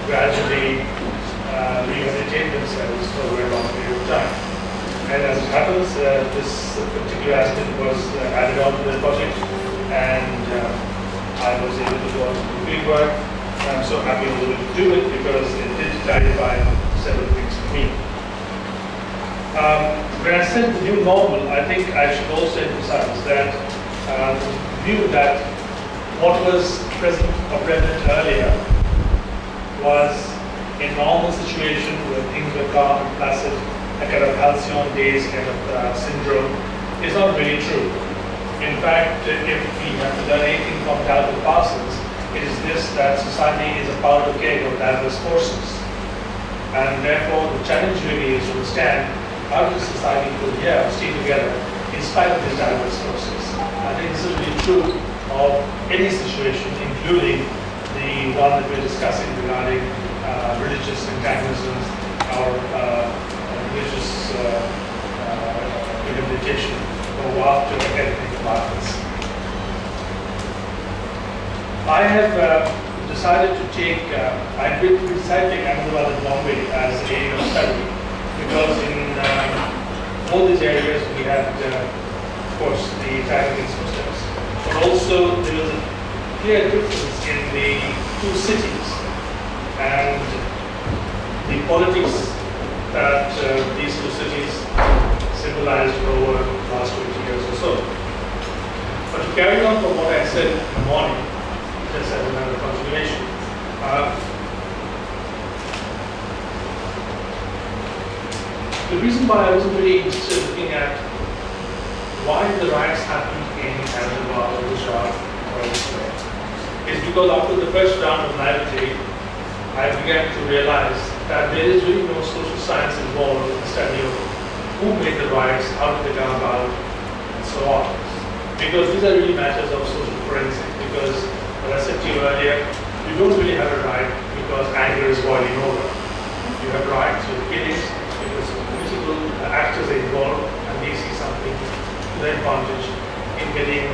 gradually rehabilitate themselves over a long period of time. And as it happens, this particular aspect was added on to the project, and I was able to go on to the field work. I'm so happy I was able to do it because it did clarify several things for me. When I said the new normal, I think I should also emphasize that the view that what was present or prevalent earlier was a normal situation where things were calm and placid, a kind of halcyon days kind of syndrome, is not really true. In fact, if we have to learn anything from Talbot Parsons, it is this, that society is a powder keg of diverse forces. And therefore, the challenge really is to understand how does society cohere or stay together in spite of these diverse forces. I think this is really true of any situation, including the one that we're discussing regarding religious antagonisms or religious rehabilitation or after ethnic violence. I have decided to take, I decided to take Ahmedabad and Bombay as an area of study because in all these areas we had, of course, the attack against Muslims, but also there was a clear difference in the two cities and the politics that these two cities symbolized over the last 20 years or so. But to carry on from what I said in the morning, just as another continuation, the reason why I wasn't really interested in looking at why the riots happened in Ahmedabad or Gujarat or elsewhere is because after the first round of naivety, I began to realize that there is really no social science involved in the study of who made the riots, how did they come about, and so on. Because these are really matters of social forensics. Because, as I said to you earlier, you don't really have a riot because anger is boiling over. You have riots with killings because political actors are involved and they see something to their advantage in getting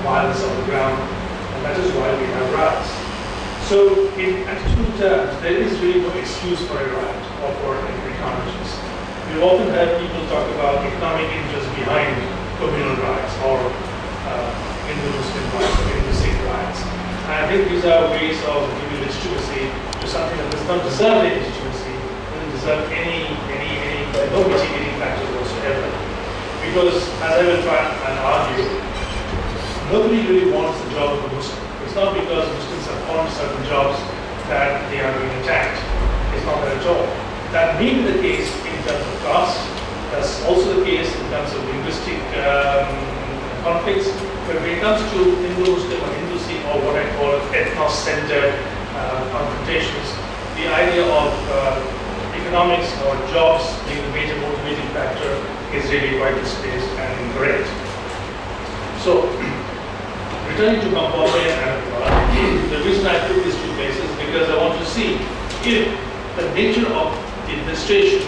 violence on the ground, and that is why we have riots. So, in attitude terms, there is really no excuse for a riot or for economic interest. We've often heard people talk about economic interest behind communal riots or Hindu-Muslim riots or Hindu-Sikh riots. And I think these are ways of giving legitimacy to something that does not deserve any legitimacy, doesn't deserve no mitigating factors whatsoever. Because, as I will try and argue, nobody really wants the job of a Muslim. It's not because Muslims have formed certain jobs that they are being attacked. It's not that at all. That may be the case in terms of caste. That's also the case in terms of linguistic conflicts. But when it comes to Hindu-Muslim or Hindu-Sikh or what I call ethnos-centered confrontations, the idea of economics or jobs being the major motivating factor is really quite misplaced and incorrect. So, returning to Bombay and Ahmedabad, the reason I took these two places is because I want to see if the nature of the administration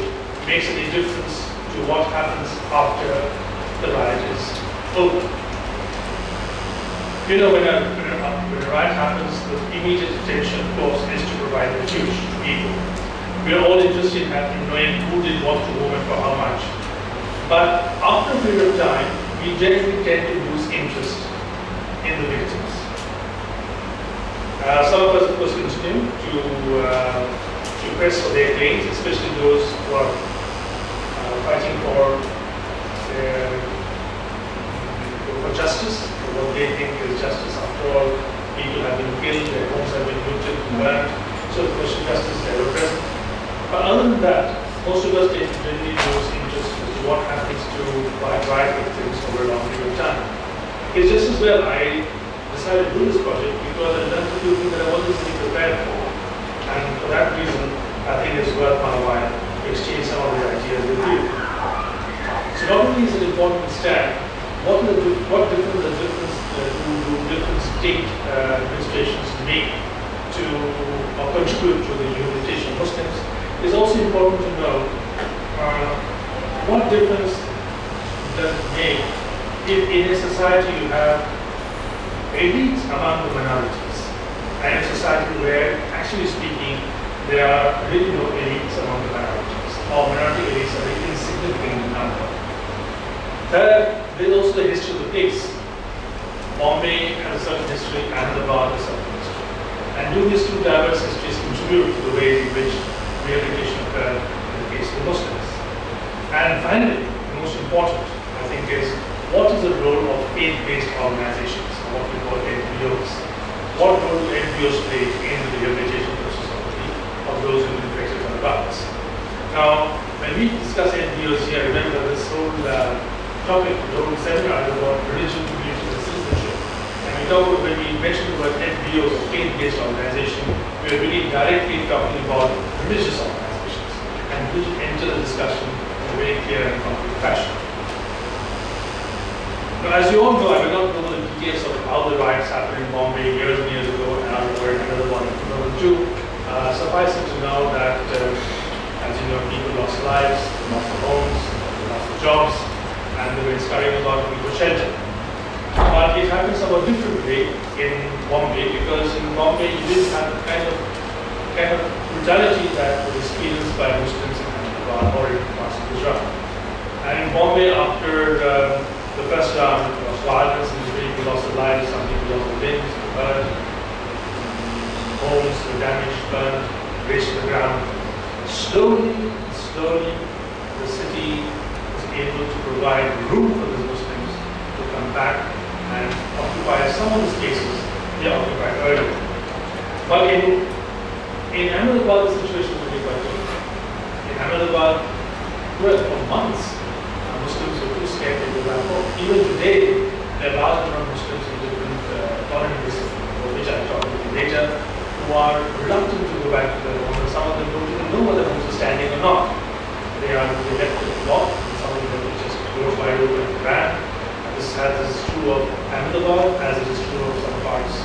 makes any difference to what happens after the riot is over. You know, when a riot happens, the immediate attention, of course, is to provide refuge to people. We are all interested in knowing who did what to whom and for how much. But after a period of time, we generally tend to lose interest in the victims. Some of us, of course, continue to press for their claims, especially those who are fighting for justice, for what they think is justice. After all, people have been killed, their homes have been looted and burned, so the question of justice is ever present. But other than that, most of us tend to generally lose interest in what happens to riot victims over a long period of time. It's just as well I decided to do this project because I learned a few things that I wasn't really prepared for. And for that reason, I think it's worth my while to exchange some of the ideas with you. So not only is it important to understand what difference do different state administrations make to or contribute to the rehabilitation of Muslims, it's also important to know what difference does it make if in a society you have elites among the minorities, and a society where, actually speaking, there are really no elites among the minorities, or minority elites are really insignificant in number. Third, there is also the history of the place. Bombay has a certain history, Ahmedabad has a certain history. And do these two diverse histories contribute to the ways in which rehabilitation occurred in the case of the Muslims? And finally, the most important, I think, is what is the role of faith-based organizations, or what we call NPOs? What role do NPOs play in the rehabilitation process of those who have been affected by the riots? Now, when we discuss NPOs here, remember this whole topic, the whole seminar is about religion, community, and citizenship. And when we mention the word NPOs, or faith-based organization, we are really directly talking about religious organizations, and we should enter the discussion in a very clear and concrete fashion. Now, as you all know, I will not go into the details of how the riots happened in Bombay years and years ago, and I will another one in 2002. Suffice it to know that, as you know, people lost lives, lost their homes, lost their jobs, and they were scurrying about looking for shelter. But it happened somewhat differently in Bombay, because in Bombay you didn't have the kind of brutality that was experienced by Muslims in Ahmedabad or in parts of Gujarat. And in Bombay, after the first round of violence, in which people lost their lives, some people lost their limbs, burned, homes were damaged, burned, razed to the ground. Slowly, the city was able to provide room for the Muslims to come back and occupy some of the spaces they occupied earlier. But in Ahmedabad, the situation was really quite different. In Ahmedabad, well, for months, Muslims were too scared to go back home. Even today, there are large number of Muslims in different autonomy disciplines, for which I'll talk about later, who are reluctant to go back to their homes. Some of them don't even know whether homes are standing or not. They left it locked, and some of them just closed wide open and ran. This is true of Ahmedabad, as it is true of some parts,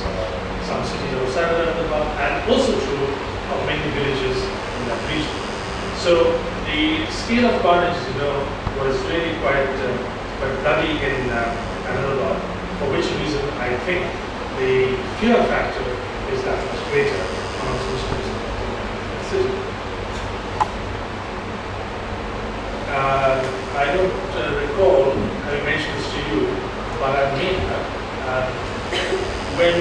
some cities outside of Ahmedabad, and also true of many villages in that region. So the scale of carnage, you know, was really quite bloody in Ahmedabad, for which reason I think the fear factor is that much greater amongst Muslims in the city. I don't recall having mentioned this to you, but I may have. When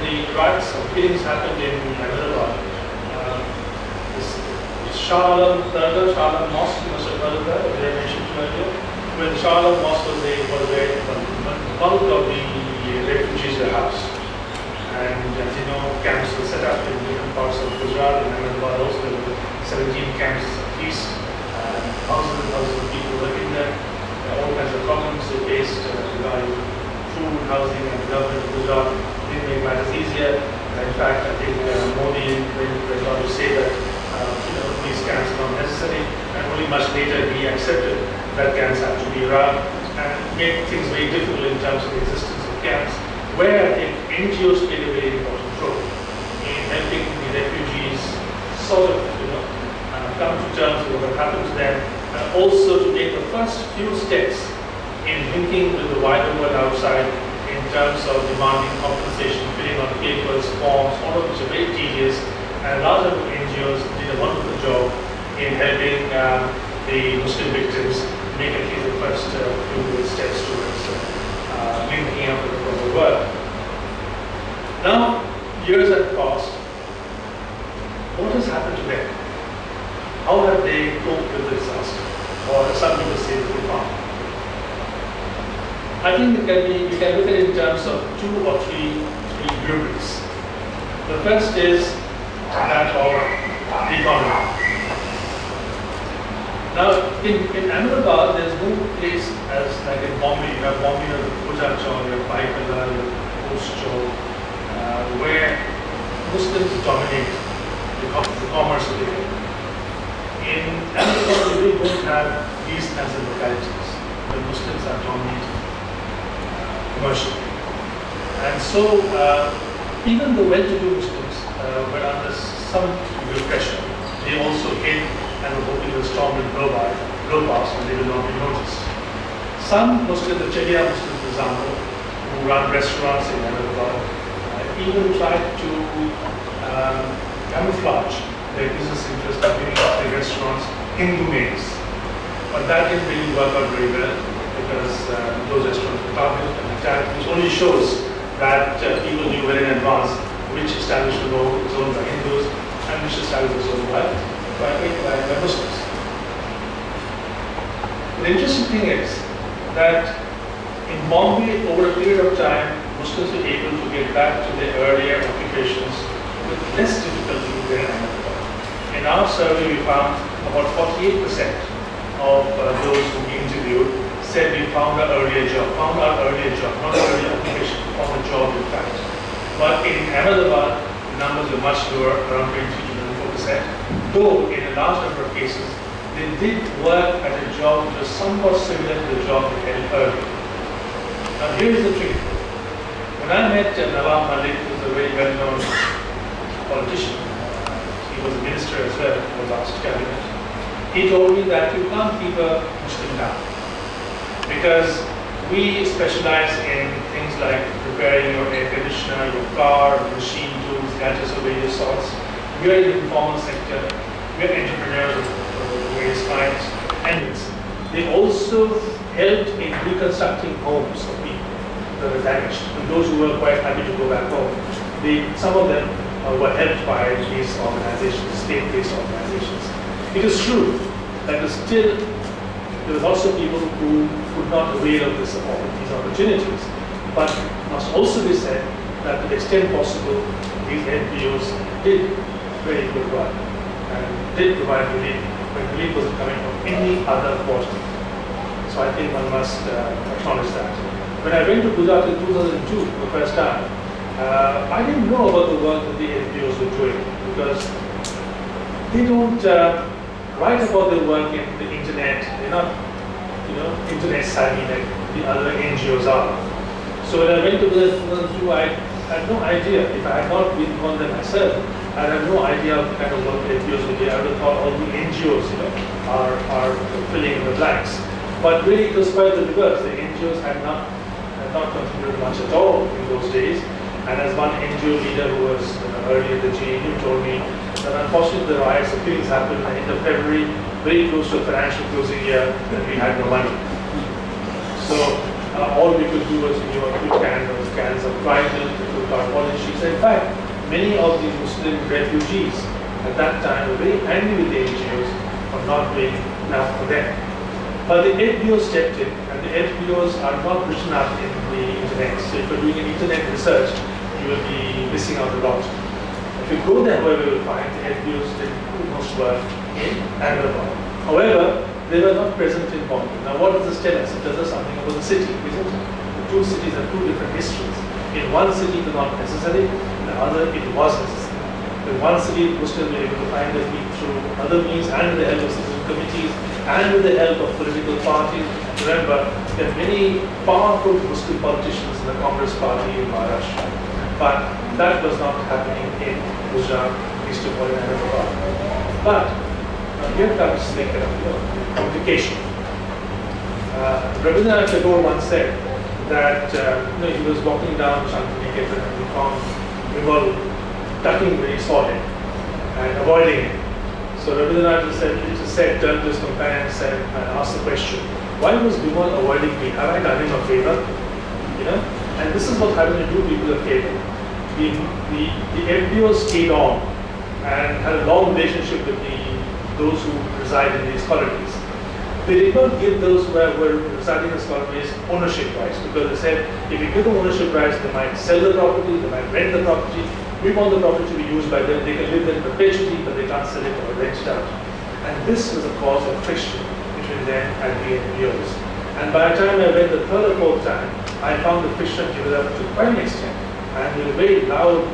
the riots or killings happened in Ahmedabad, Shah Alam Mosque, you must have heard of that, as I mentioned earlier. When Shah Alam Mosque was where the bulk of the refugees were housed. And as you know, camps were set up in different parts of Gujarat and Ahmedabad also. There were 17 camps at least. Thousands and thousands of people were in there. All kinds of problems they faced regarding food, housing, and the government of Gujarat didn't make matters easier. In fact, I think Modi went on to say that these camps are not necessary, and only much later he accepted that camps have to be run, and made things very difficult in terms of the existence of camps, where I think NGOs played a very important role in helping the refugees sort of come to terms with what happened to them, and also to take the first few steps in linking with the wider world outside in terms of demanding compensation, filling out papers, forms, all of which are very tedious. And a large number of NGOs did a wonderful job in helping the Muslim victims make at least the first few steps towards linking up with the global world. Now, years have passed. What has happened to them? How have they coped with the disaster? Or some people say that they can't. I think we can look at it in terms of two or three rubrics. The first is that of the economy. Now, in Ahmedabad, there's no place as like in Bombay. You have Bombay, you have Puja Chowk, you have Baikala, you have Post Chowk, where Muslims dominate the commerce of the area. In Ahmedabad, we really don't have these kinds of localities. The Muslims are dominating commercially. And so, even the well-to-do Muslims were under some degree of pressure. They also hid and were hoping the storm will blow past and they will not be noticed. Some Muslims, the Chadia Muslims, for example, who run restaurants in Ahmedabad, even tried to have camouflage their business interest by giving the restaurants Hindu names. But that didn't really work out very well because those restaurants were targeted and attacked, which only shows that people knew well in advance which establishment was owned by Hindus and which establishment was owned by Muslims. The interesting thing is that in Bombay, over a period of time, Muslims were able to get back to their earlier occupations with less difficulty than in Ahmedabad. In our survey, we found about 48% of those who we interviewed said we found our earlier job, not earlier occupation, found a job in fact. But in Ahmedabad, the numbers were much lower, around 23 to 24%, though in a large number of cases, they did work at a job which was somewhat similar to the job they held earlier. Now here is the trick. When I met Nawab Malik, who was a very well-known politician, he was a minister as well in the last cabinet, he told me that you can't keep a Muslim down because we specialize in things like repairing your air conditioner, your car, machine tools, gadgets of various sorts. We are in the informal sector, we are entrepreneurs of various kinds, and they also helped in reconstructing homes of people that were damaged. And those who were quite happy to go back home, some of them were helped by these organizations, state-based organizations. It is true that there were lots of people who could not avail of these opportunities. But it must also be said that to the extent possible, these NPOs did very good work and did provide relief when relief wasn't coming from any other quarter. So I think one must acknowledge that. When I went to Gujarat in 2002 for the first time, I didn't know about the work that the NPOs were doing because they don't write about their work in the internet. They're not, internet savvy like the other NGOs are. So when I went to Gujarat in 2002, I had no idea. If I had not been on them myself, I had no idea of the kind of work the NGOs would do. I would have thought all the NGOs, are filling in the blanks. But really, it was quite the reverse. The NGOs had not contributed much at all in those days. And as one NGO leader who was earlier the GNU told me, that unfortunately the riots, the killings happened at the end of February, very close to a financial closing year, and we had no money. So all we could do was give a few cans of fried milk, a few cardboard sheets. In fact, many of these Muslim refugees at that time were very angry with the NGOs for not doing enough for them. But the NPOs stepped in, and the NPOs are not written up in the internet. So if you're doing an internet research, you will be missing out a lot. If you go there, however, you will find the NPOs did most work in Ahmedabad. However, they were not present in Bombay. Now, what does this tell us? It tells us something about the city, isn't it? The two cities have two different histories. In one city, it was not necessary. In the other, it was necessary. In one city, Muslims were able to find their feet through other means and with the help of citizen committees and with the help of political parties. Remember, there are many powerful Muslim politicians in the Congress party in Maharashtra. But that was not happening in Gujarat, east of Ahmedabad. But here comes the complication. Rabindranath Tagore once said that he was walking down Shantiniketan and he found Vimal ducking very solid and avoiding it. So Rabindranath turned to his companion and asked the question, why was Vimal avoiding me? Have I done him a favor? And this is what happened to do people a favor. The NPOs stayed on and had a long relationship with those who reside in these colonies. They did not give those who were residing in these colonies ownership rights because they said if you give them ownership rights, they might sell the property, they might rent the property. We want the property to be used by them. They can live there perpetually, but they can't sell it or rent it out. And this was a cause of friction between them and the NPOs. And by the time I went the third or fourth time, I found the friction developed to quite an extent. And there were very loud,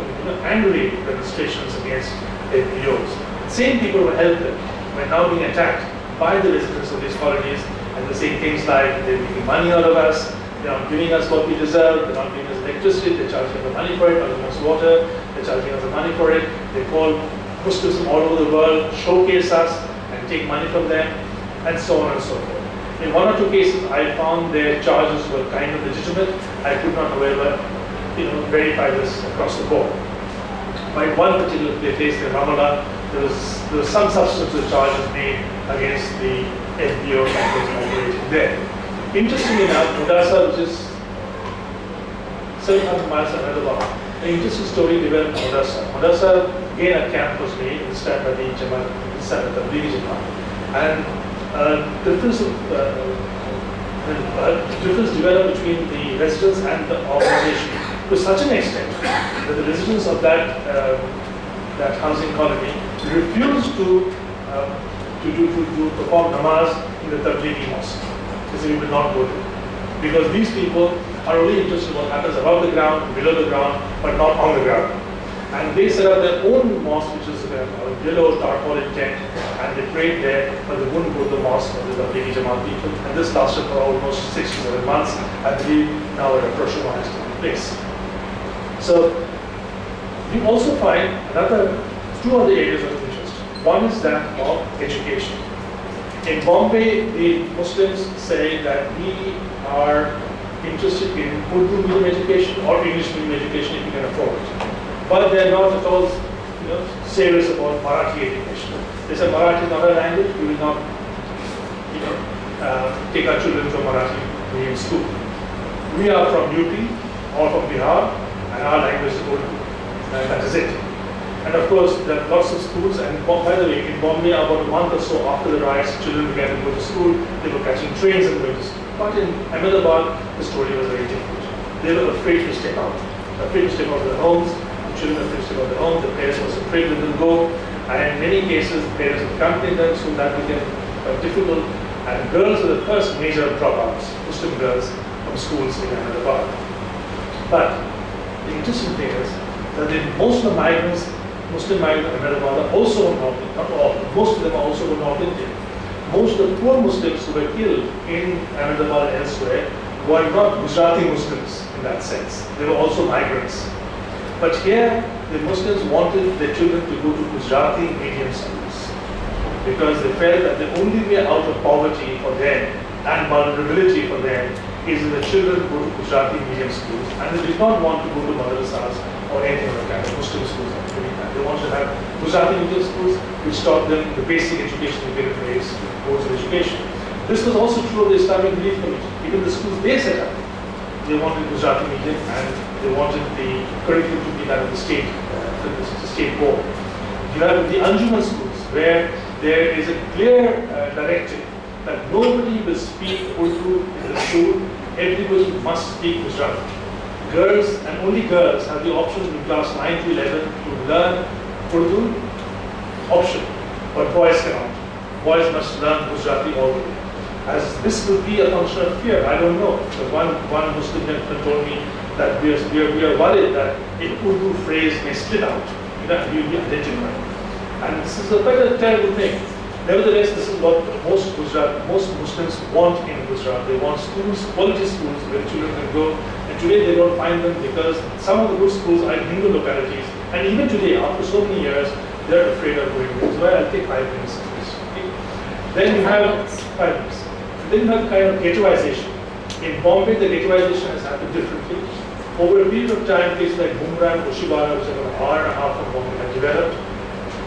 angry demonstrations against NPOs. The same people who helped them were now being attacked by the residents of these colonies, and they're saying things like they're making money out of us, they're not giving us what we deserve, they're not giving us electricity, they're charging us the money for it, not giving us water, they're charging us the money for it, they call Muslims from all over the world, showcase us and take money from them, and so on and so forth. In one or two cases, I found their charges were kind of legitimate. I could not, however, verify this across the board. by one particular place in Ramallah, there was some substantive charges made against the FBO that was operating there. Interestingly enough, Odessa, which is 700 miles from Hyderabad, an interesting story developed in Odessa. Odessa, again, a camp was made, this time by the Jamaat, this time by the Tablighi Jamaat. And difference developed between the residents and the organization to such an extent that the residents of that housing colony refused to perform namaz in the Tablighi mosque. They said we will not go there because these people are only interested in what happens above the ground, below the ground, but not on the ground. And they set up their own mosque, which is a yellow tarpaulin tent, and they prayed there, but they wouldn't go to the mosque of the Tablighi Jamaat people. And this lasted for almost 6 to 7 months. I believe now a rapprochement has taken place. So we also find two other areas of interest. One is that of education. In Bombay, the Muslims say that we are interested in Urdu medium education or English medium education if you can afford it. But they are not at all serious about Marathi education. They say Marathi is not a language, we will not take our children to a Marathi medium school. We are from UP or from Bihar and our language is Urdu. And that is it. And of course, there are lots of schools, and by the way, in Bombay, about a month or so after the riots, children began to go to school, they were catching trains and going to school. But in Ahmedabad, the story was very different. They were afraid to step out of their homes, the children were afraid to step out of their homes, the parents were afraid to let them go, and in many cases, the parents accompanied them, so that became difficult. And girls were the first major dropouts, Muslim girls from schools in Ahmedabad. But the interesting thing is that most of the migrants, Muslim migrants in Ahmedabad are also North Indian, not all, most of them are also North Indian. Most of the poor Muslims who were killed in Ahmedabad and elsewhere were not Gujarati Muslims in that sense. They were also migrants. But here, the Muslims wanted their children to go to Gujarati medium schools because they felt that the only way out of poverty for them and vulnerability for them is that the children go to Gujarati medium schools, and they did not want to go to madrasas or anything like that, Muslim schools or anything like that. They wanted to have Gujarati medium schools which taught them the basic education they could raise, boards of education. This was also true of the Islamic Relief Committee. Even the schools they set up, they wanted Gujarati medium and they wanted the curriculum to be that of the state board. You have the Anjuman schools where there is a clear directive that nobody will speak Urdu in the school, everybody must speak Gujarati. Girls and only girls have the option in class 9 to 11 to learn Urdu, option, but boys cannot. Boys must learn Gujarati all the way. As this will be a function of fear, I don't know. So one Muslim gentleman told me that we are worried that a Urdu phrase may slip out, you will be identified. And this is quite a terrible thing. Nevertheless, this is what most Muslims want in Gujarat. They want schools, quality schools where children can go. And today they don't find them because some of the good schools are in Hindu localities. And even today, after so many years, they're afraid of going there. So I'll take 5 minutes on this. Okay? Then you have 5 minutes. Then you have kind of ghettoization. In Bombay, the ghettoization has happened differently. Over a period of time, places like Mumbai and Hoshibara, which are about an hour and a half from Bombay, have developed.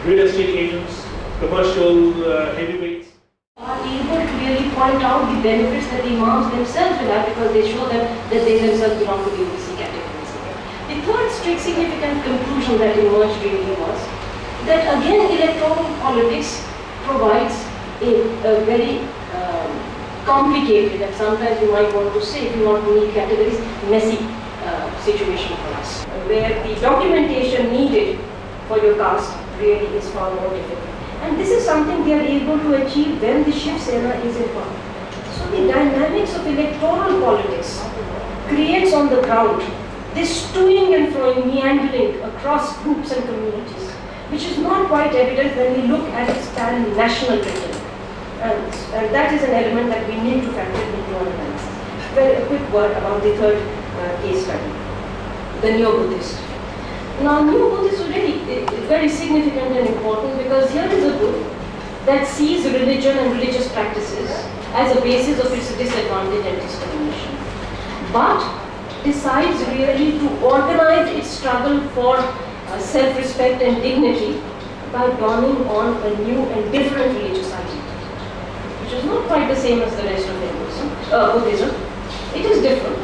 Real estate agents, commercial heavyweights are able to really point out the benefits that the imams themselves will have because they show them that they themselves belong to the OBC categories. The third strict significant conclusion that emerged really was that again electoral politics provides a very complicated and sometimes you might want to say, if you want to meet categories, messy situation for us, where the documentation needed for your caste really is far more difficult. And this is something they are able to achieve when the Shiv Sena is in power. So the dynamics of electoral politics creates on the ground this toing and froing, meandering across groups and communities, which is not quite evident when we look at its pan-national pattern. And that is an element that we need to factor into our analysis. Well, a quick word about the third case study, the Neo-Buddhist. Now, Neo-Buddhist is really very significant and important because here is a group that sees religion and religious practices as a basis of its disadvantage and discrimination, but decides really to organize its struggle for self-respect and dignity by dawning on a new and different religious identity, which is not quite the same as the rest of Buddhism. It is different.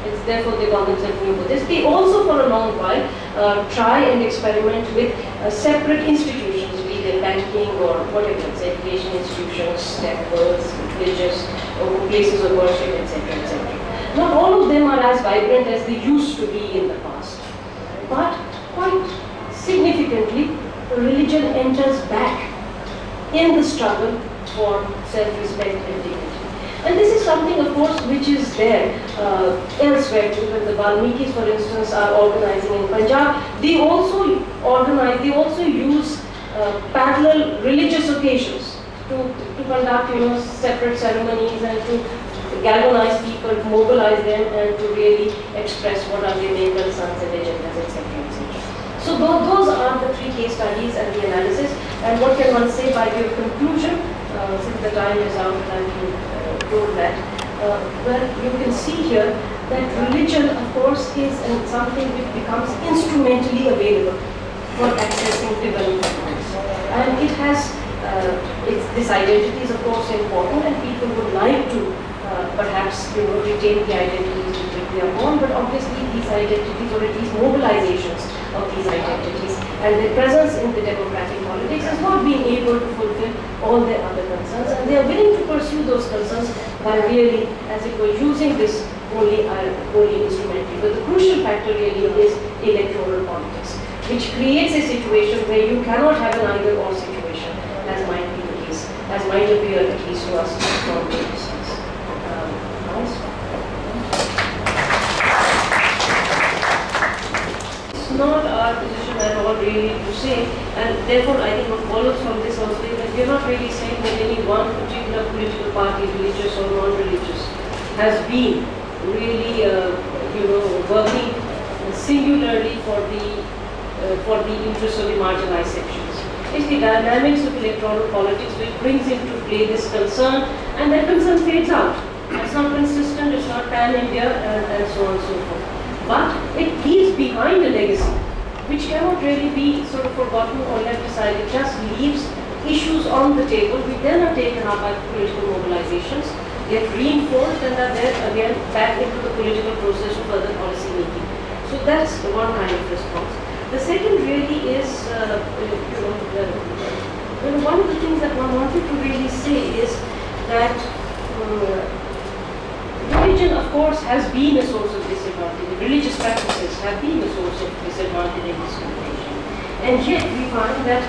It's therefore they call themselves new Buddhists. They also for a long while try and experiment with separate institutions, be they banking or whatever, it's education institutions, temples, religious places of worship, etc., etc. Not all of them are as vibrant as they used to be in the past, but quite significantly, religion enters back in the struggle for self-respect and dignity. And this is something, of course, which is there elsewhere. When the Valmikis, for instance, are organizing in Punjab, they also organize, they also use parallel religious occasions to conduct, separate ceremonies and to galvanize people, mobilize them, and to really express what are their main concerns and agendas, etc., etc. So those are the three case studies and the analysis. And what can one say by way of conclusion, since the time is out and I've told that, well, you can see here that religion, of course, is something which becomes instrumentally available for accessing development. And it has, this identity is, of course, important, and people would like to perhaps retain the identities with which they are born, but obviously these identities, or at least mobilizations of these identities and their presence in the democratic politics is not being able to fulfill all their other concerns, and they are willing to pursue those concerns by really, as it were, using this only instrumentally. But the crucial factor really is electoral politics, which creates a situation where you cannot have an either-or situation, as might be the case, as might appear at least to us from the distance. It's not our position at all really to say, and therefore I think what follows from this also is that we are not really saying that any one particular political party, religious or non-religious, has been really, working singularly for the interests of the marginalized sections. It's the dynamics of electoral politics which brings into play this concern, and that concern fades out. It's not consistent, it's not pan-India, and so on and so forth. But it leaves behind a legacy which cannot really be sort of forgotten or left aside. It just leaves issues on the table which then are taken up by political mobilizations, get reinforced, and are then again back into the political process of further policy making. So that's one kind of response. The second really is, one of the things that one wanted to really say is that religion, of course, has been a source of disadvantage. Religious practices have been a source of disadvantage and discrimination. And yet we find that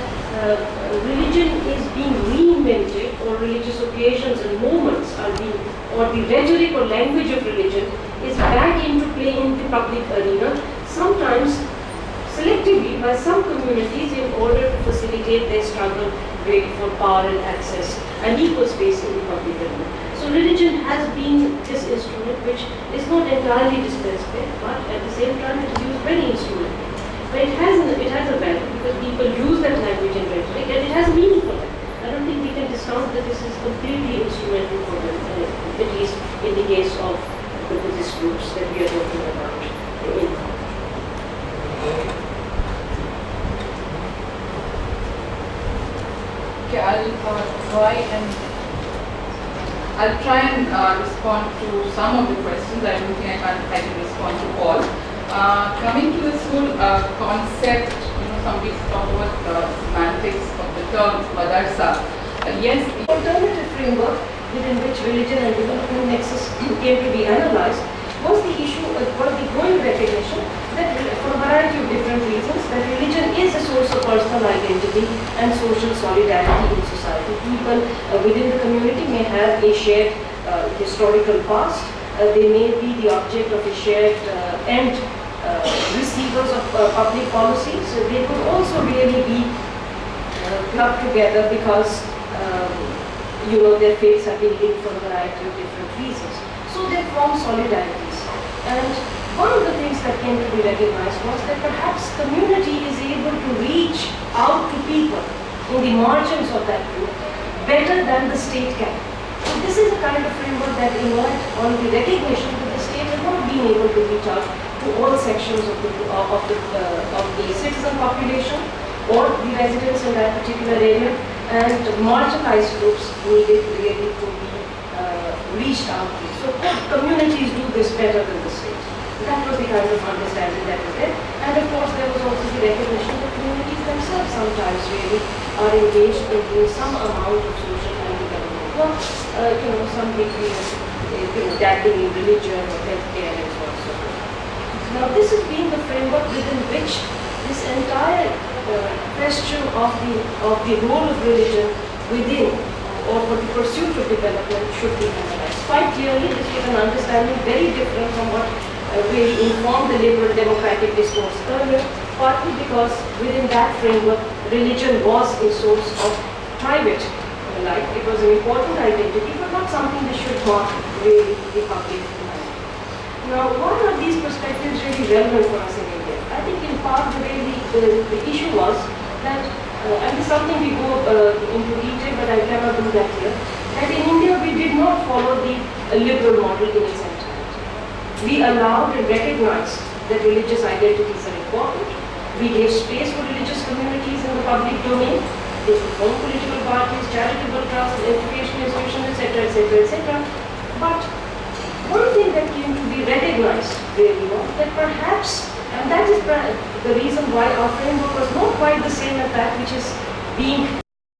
religion is being reinvented, or religious occasions and movements are being, or the rhetoric or language of religion is back into play in the public arena, sometimes selectively by some communities in order to facilitate their struggle really for power and access and equal space in the public arena. So religion has been this instrument which is not entirely dispensed with, but at the same time it is used very instrumentally. But it has a value because people use that language and rhetoric, and it has meaning for them. I don't think we can discount that this is completely instrumental for them, at least in the case of the Buddhist groups that we are talking about. Okay, I'll try and respond to some of the questions. I don't think I can respond to all. Coming to this whole concept, some people talk about the semantics of the term madarsa. Yes, the alternative framework within which religion and development nexus came to be analyzed was the issue of the growing recognition that, for a variety of different reasons, that religion is a source of personal identity and social solidarity in society. People within the community may have a shared historical past. They may be the object of a shared end receivers of public policies. So they could also really be clubbed together because their faiths have been linked for a variety of different reasons. So they form solidarities. And one of the things that came to be recognized was that perhaps community is able to reach out to people in the margins of that group better than the state can. So this is a kind of framework that emerged on the recognition that the state has not been able to reach out to all sections of the citizen population or the residents in that particular area, and marginalized groups needed really to be reached out to. So communities do this better than the state. That was the kind of understanding that was there. And of course, there was also the recognition that communities themselves sometimes really are engaged in doing some amount of social and development work, some degree of dabbling in religion or healthcare and so on and so forth. Now, this has been the framework within which this entire question of the role of religion within or for the pursuit of development should be analyzed. Quite clearly, this was an understanding very different from what really informed the liberal democratic discourse earlier, partly because within that framework, religion was a source of private life. It was an important identity, but not something that should mark really the public life. Now, why are these perspectives really relevant for us in India? I think in part the issue was that, and this is something we go into detail, but I cannot do that here, that in India we did not follow the liberal model in its entirety. We allowed and recognized that religious identities are important. We gave space for religious communities in the public domain. They could form political parties, charitable trusts, education institutions, etc., etc., etc. But one thing that came to be recognized really was that perhaps, and that is the reason why our framework was not quite the same as that which is being